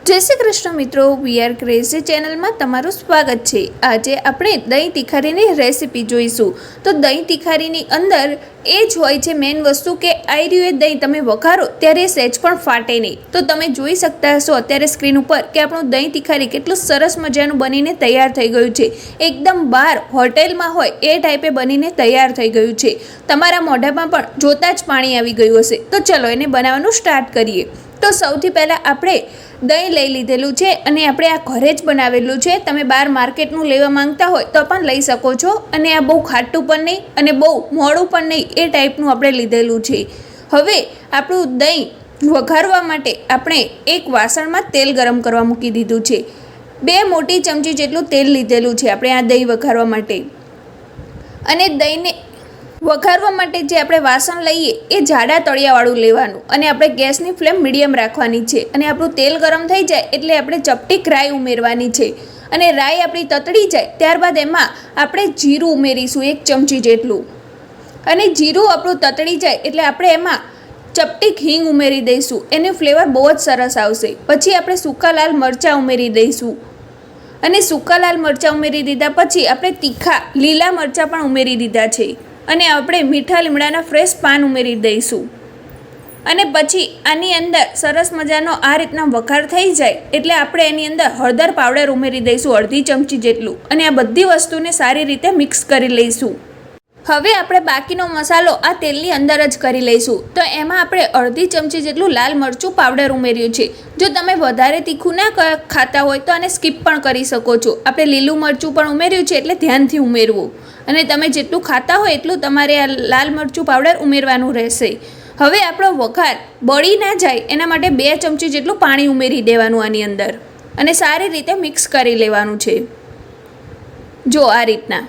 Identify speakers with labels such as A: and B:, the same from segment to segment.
A: जय श्री कृष्ण मित्रों, we are crazy channel में तमारुं स्वागत है। आज આપણે દહીં તીખારીની રેસીपी જોઈશું। તો દહીં તીખારીની અંદર એ જ હોય છે મેન વસ્તુ કે આયર્યું એ દહીં તમે વઘારો ત્યારે સહેજ પણ ફાટે નહીં। તો તમે જોઈ શકતા હશો અત્યારે સ્ક્રીન ઉપર કે આપણું દહીં તીખારી કેટલું સરસ મજાનું બનીને તૈયાર થઈ ગયું છે। એકદમ બહાર હોટેલમાં હોય એ ટાઈપે બનીને તૈયાર થઈ ગયું છે। તમારા મોઢામાં પણ જોતા જ પાણી આવી ગયું હશે। તો ચલો એને બનાવવાનું સ્ટાર્ટ કરીએ। તો સૌથી પહેલાં આપણે દહીં લઈ લીધેલું છે અને આપણે આ ઘરે જ બનાવેલું છે। તમે બહાર માર્કેટનું લેવા માંગતા હોય તો પણ લઈ શકો છો। અને આ બહુ ખાટું પણ નહીં અને બહુ મોડું પણ નહીં એ ટાઈપનું આપણે લીધેલું છે। હવે આપણું દહીં વઘારવા માટે આપણે એક વાસણમાં તેલ ગરમ કરવા મૂકી દીધું છે। 2 મોટી ચમચી જેટલું તેલ લીધેલું છે આપણે આ દહીં વઘારવા માટે। અને દહીંને વઘારવા માટે જે આપણે વાસણ લઈએ એ જાડા તળિયાવાળું લેવાનું અને આપણે ગેસની ફ્લેમ મીડિયમ રાખવાની છે। અને આપણું તેલ ગરમ થઈ જાય એટલે આપણે ચપટીક રાઈ ઉમેરવાની છે। અને રાઈ આપણી તતડી જાય ત્યારબાદ એમાં આપણે જીરું ઉમેરીશું 1 ચમચી જેટલું। અને જીરું આપણું તતડી જાય એટલે આપણે એમાં ચપટીક હિંગ ઉમેરી દઈશું, એનું ફ્લેવર બહુ જ સરસ આવશે। પછી આપણે સૂકા લાલ મરચાં ઉમેરી દઈશું। અને સૂકા લાલ મરચાં ઉમેરી દીધા પછી આપણે તીખા લીલા મરચાં પણ ઉમેરી દીધા છે। અને આપણે મીઠા લીમડાના ફ્રેશ પાન ઉમેરી દઈશું। અને પછી આની અંદર સરસ મજાનો આ રીતના વઘાર થઈ જાય એટલે આપણે એની અંદર હળદર પાવડર ઉમેરી દઈશું 1/2 ચમચી જેટલું। અને આ બધી વસ્તુને સારી રીતે મિક્સ કરી લઈશું। હવે આપણે બાકીનો મસાલો આ તેલની અંદર જ કરી લઈશું। તો એમાં આપણે 1/2 ચમચી જેટલું લાલ મરચું પાવડર ઉમેર્યું છે। જો તમે વધારે તીખું ના ખાતા હોય તો આને સ્કીપ પણ કરી શકો છો। આપણે લીલું મરચું પણ ઉમેર્યું છે એટલે ધ્યાનથી ઉમેરવું। અને તમે જેટલું ખાતા હોય એટલું તમારે આ લાલ મરચું પાવડર ઉમેરવાનું રહેશે। હવે આપણો વઘાર બળી ના જાય એના માટે 2 ચમચી જેટલું પાણી ઉમેરી દેવાનું આની અંદર અને સારી રીતે મિક્સ કરી લેવાનું છે। જો આ રીતના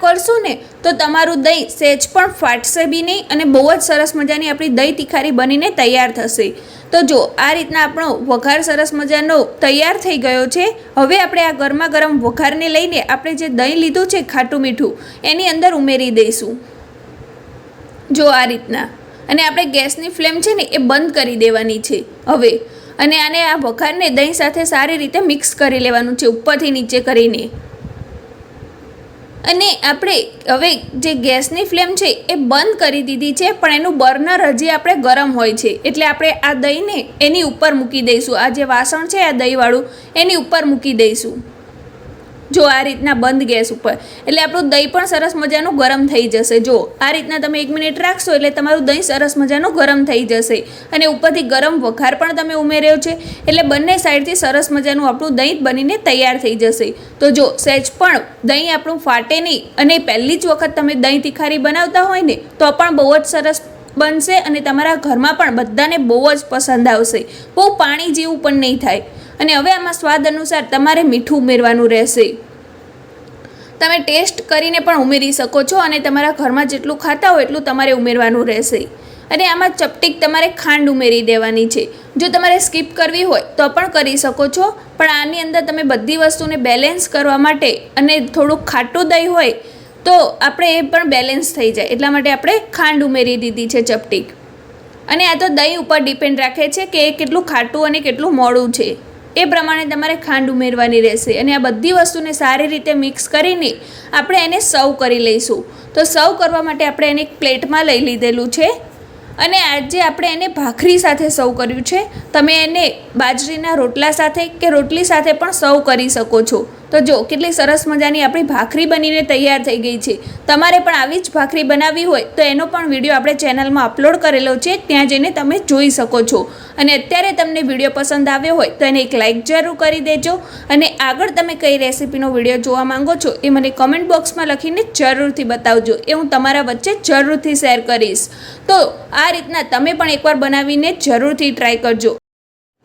A: કરશું ને તો તમારું દહીં સહેજ પણ ફાટશે બી નહીં અને બહુ જ સરસ મજાની આપણી દહીં તીખારી બનીને તૈયાર થશે। તો જો આ રીતના આપણો વઘાર સરસ મજાનો તૈયાર થઈ ગયો છે। હવે આપણે આ ગરમા ગરમ વઘારને લઈને આપણે જે દહીં લીધું છે ખાટું મીઠું એની અંદર ઉમેરી દઈશું। જો આ રીતના। અને આપણે ગેસની ફ્લેમ છે ને એ બંધ કરી દેવાની છે હવે। અને આને આ વઘારને દહીં સાથે સારી રીતે મિક્સ કરી લેવાનું છે ઉપરથી નીચે કરીને। અને આપણે હવે જે ગેસની ફ્લેમ છે એ બંધ કરી દીધી છે પણ એનું બર્નર હજી આપણે ગરમ હોય છે એટલે આપણે આ દહીંને એની ઉપર મૂકી દઈશું। આ જે વાસણ છે આ દહીંવાળું એની ઉપર મૂકી દઈશું। જો આ રીતના બંધ ગેસ ઉપર એટલે આપણું દહીં પણ સરસ મજાનું ગરમ થઈ જશે। જો આ રીતના તમે 1 મિનિટ રાખશો એટલે તમારું દહીં સરસ મજાનું ગરમ થઈ જશે। અને ઉપરથી ગરમ વઘાર પણ તમે ઉમેર્યો છે એટલે બંને સાઈડથી સરસ મજાનું આપણું દહીં બનીને તૈયાર થઈ જશે। તો જો સહેજ પણ દહીં આપણું ફાટે નહીં અને પહેલી જ વખત તમે દહીં તીખારી બનાવતા હોય ને તો પણ બહુ જ સરસ બનશે અને તમારા ઘરમાં પણ બધાને બહુ જ પસંદ આવશે। બહુ પાણી જેવું પણ નહીં થાય। અને હવે આમાં સ્વાદ અનુસાર તમારે મીઠું ઉમેરવાનું રહેશે। તમે ટેસ્ટ કરીને પણ ઉમેરી શકો છો અને તમારા ઘરમાં જેટલું ખાતા હોય એટલું તમારે ઉમેરવાનું રહેશે। અને આમાં ચપટીક તમારે ખાંડ ઉમેરી દેવાની છે। જો તમારે સ્કીપ કરવી હોય તો પણ કરી શકો છો પણ આની અંદર તમે બધી વસ્તુને બેલેન્સ કરવા માટે અને થોડુંક ખાટું દહીં હોય તો આપણે એ પણ બેલેન્સ થઈ જાય એટલા માટે આપણે ખાંડ ઉમેરી દીધી છે ચપટીક। અને આ તો દહીં ઉપર ડિપેન્ડ રાખે છે કે એ કેટલું ખાટું અને કેટલું મોડું છે એ પ્રમાણે તમારે ખાંડ ઉમેરવાની રહેશે। અને આ બધી વસ્તુને સારી રીતે મિક્સ કરીને આપણે એને સર્વ કરી લઈશું। તો સર્વ કરવા માટે આપણે એને એક પ્લેટમાં લઈ લીધેલું છે। અને આજે આપણે એને ભાખરી સાથે સર્વ કર્યું છે। તમે એને બાજરીના રોટલા સાથે કે રોટલી સાથે પણ સર્વ કરી શકો છો। તો જો કેટલી સરસ મજાની આપણી ભાખરી બનીને તૈયાર થઈ ગઈ છે। તમારે પણ આવી જ ભાખરી બનાવવી હોય તો એનો પણ વિડીયો આપણે ચેનલમાં અપલોડ કરેલો છે, ત્યાં જઈને તમે જોઈ શકો છો। અને અત્યારે તમને વિડીયો પસંદ આવ્યો હોય તો એને એક લાઇક જરૂર કરી દેજો। અને આગળ તમે કઈ રેસીપીનો વિડીયો જોવા માંગો છો એ મને કમેન્ટ બોક્સમાં લખીને જરૂરથી બતાવજો, એ હું તમારા વચ્ચે જરૂરથી શેર કરીશ। તો આ રીતના તમે પણ એકવાર બનાવીને જરૂરથી ટ્રાય કરજો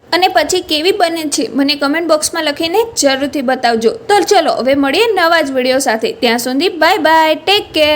A: અને પછી કેવી બને છે મને કમેન્ટ બોક્સમાં લખીને જરૂરથી બતાવજો। તો ચલો હવે મળીએ નવા જ વિડીયો સાથે। ત્યાં સુધી બાય બાય, ટેક કેર।